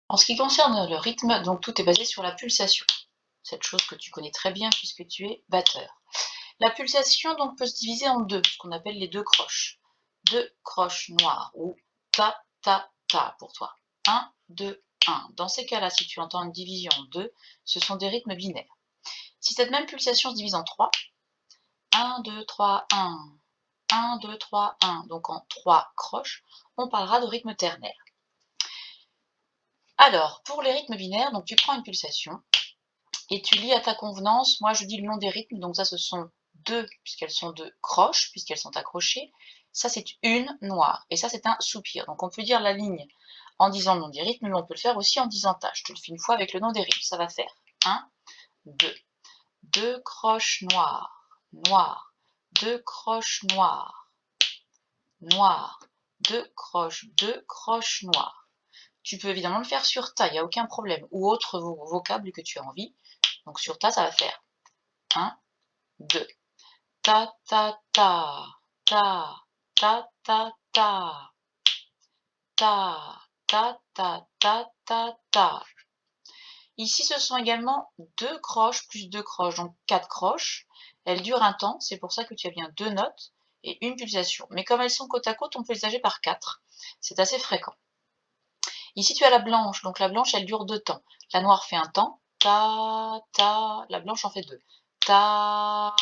En ce qui concerne le rythme, donc tout est basé sur la pulsation. Cette chose que tu connais très bien puisque tu es batteur. La pulsation donc peut se diviser en deux, ce qu'on appelle les deux croches. Deux croches noires ou ta ta ta pour toi. 1, 2, 1. Dans ces cas-là, si tu entends une division en deux, ce sont des rythmes binaires. Si cette même pulsation se divise en 3, 1, 2, 3, 1, 1, 2, 3, 1, donc en 3 croches, on parlera de rythme ternaire. Alors, pour les rythmes binaires, donc tu prends une pulsation et tu lis à ta convenance. Moi, je dis le nom des rythmes, donc ça, ce sont deux, puisqu'elles sont deux croches, puisqu'elles sont accrochées. Ça, c'est une noire, et ça, c'est un soupir. Donc, on peut dire la ligne en disant le nom des rythmes, mais on peut le faire aussi en disant ta. Je te le fais une fois avec le nom des rythmes. Ça va faire 1, 2, 2 croches noires, noires, 2 croches noires, noires, 2 croches noires. Tu peux évidemment le faire sur ta, il n'y a aucun problème, ou autre vocable que tu as envie. Donc sur ta, ça va faire 1, 2. Ta, ta, ta, ta, ta, ta, ta, ta, ta, ta, ta, ta, ta. Ici, ce sont également deux croches plus deux croches, donc quatre croches. Elles durent un temps, c'est pour ça que tu as bien deux notes et une pulsation. Mais comme elles sont côte à côte, on peut les âger par 4. C'est assez fréquent. Ici, tu as la blanche, donc la blanche, elle dure deux temps. La noire fait un temps, ta, ta, la blanche en fait deux. Ta,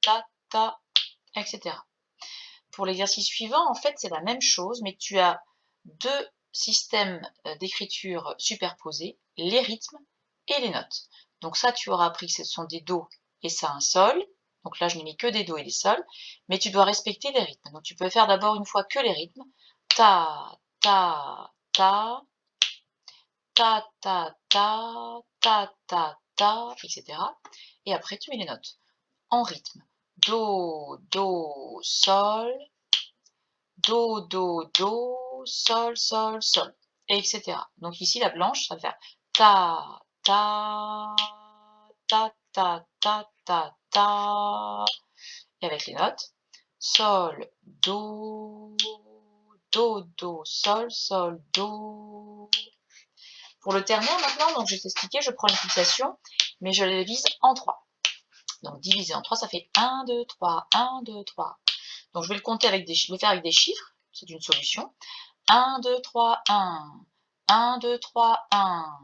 ta, ta, etc. Pour l'exercice suivant, en fait, c'est la même chose, mais tu as deux systèmes d'écriture superposés, les rythmes et les notes. Donc ça, tu auras appris que ce sont des do et ça un sol. Donc là, je n'ai mis que des do et des sols, mais tu dois respecter les rythmes. Donc tu peux faire d'abord une fois que les rythmes. Ta, ta, ta, ta, ta, ta, ta, ta, ta, etc. Et après, tu mets les notes en rythme. Do, do, sol, do, do, do, sol, sol, sol, etc. Donc ici, la blanche, ça va faire ta, ta, ta, ta, ta, ta, ta. Et avec les notes, sol, do, do, do, sol, sol, do. Pour le ternaire maintenant, donc je vais t'expliquer, je prends une pulsation, mais je la divise en 3. Donc divisé en 3, ça fait 1, 2, 3, 1, 2, 3. Donc je vais le compter avec des, je vais le faire avec des chiffres, c'est une solution. 1, 2, 3, 1. 1, 2, 3, 1.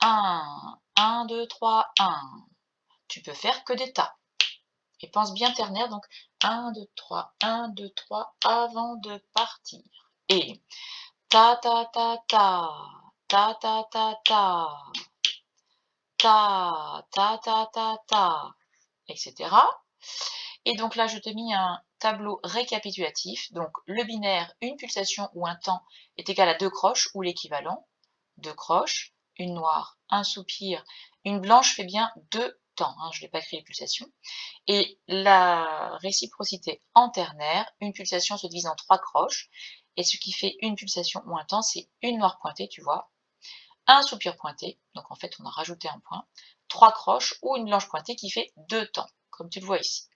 1, 1, 2, 3, 1. Tu peux faire que des tas. Et pense bien ternaire, donc 1, 2, 3, 1, 2, 3, avant de partir. Et ta, ta, ta, ta, ta, ta, ta, ta, ta, ta, ta, ta, ta, etc. Et donc là, je te mis un tableau récapitulatif. Donc le binaire, une pulsation ou un temps est égal à deux croches ou l'équivalent. Deux croches, une noire, un soupir, une blanche fait bien deux temps. Hein, je n'ai pas écrit les pulsations. Et la réciprocité en ternaire, une pulsation se divise en trois croches. Et ce qui fait une pulsation ou un temps, c'est une noire pointée, tu vois, un soupir pointé, donc en fait on a rajouté un point, trois croches ou une blanche pointée qui fait deux temps, comme tu le vois ici.